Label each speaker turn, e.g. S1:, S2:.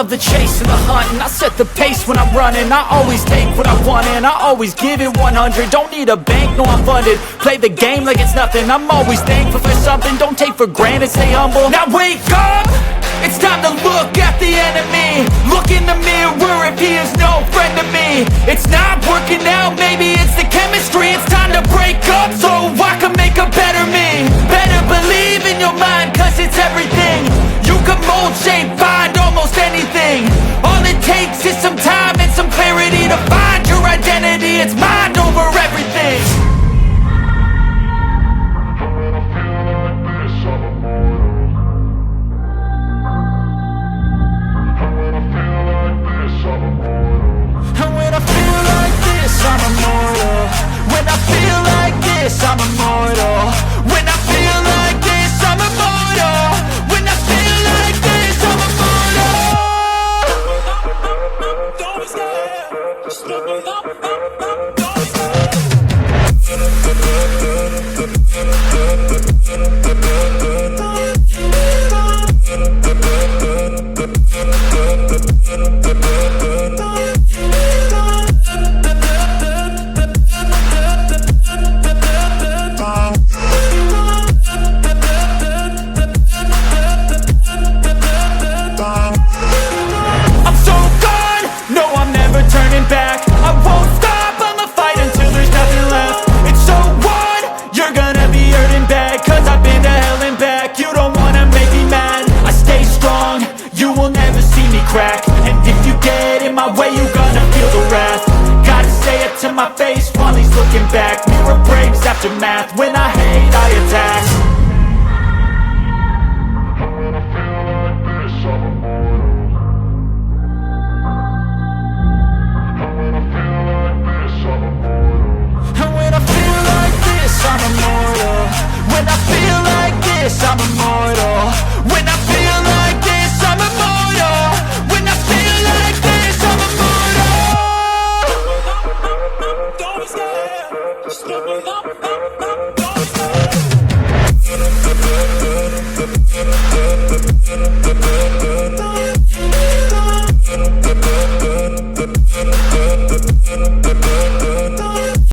S1: love the chase and the hunt, and I set the pace when I'm running. I always take what I want and I always give it 100. Don't need a bank, no I'm funded. Play the game like it's nothing. I'm always thankful for something. Don't take for granted, stay humble. Now wake up! It's time to look at the enemy. Look in the mirror if he is no friend to me. It's not working out, maybe it's the chemistry. It's time to break up so I can make a better me. Better believe in your mind, cause it's everything. You can mold, shape, find almost anything. All it takes is some time and some clarity to find your identity. It's mind over everything. And when I feel like this, I'm immortal. When I feel like this, I'm immortal. When I feel like this, I'm immortal. When I feel like this, I'm immortal. Don't stop, just look up.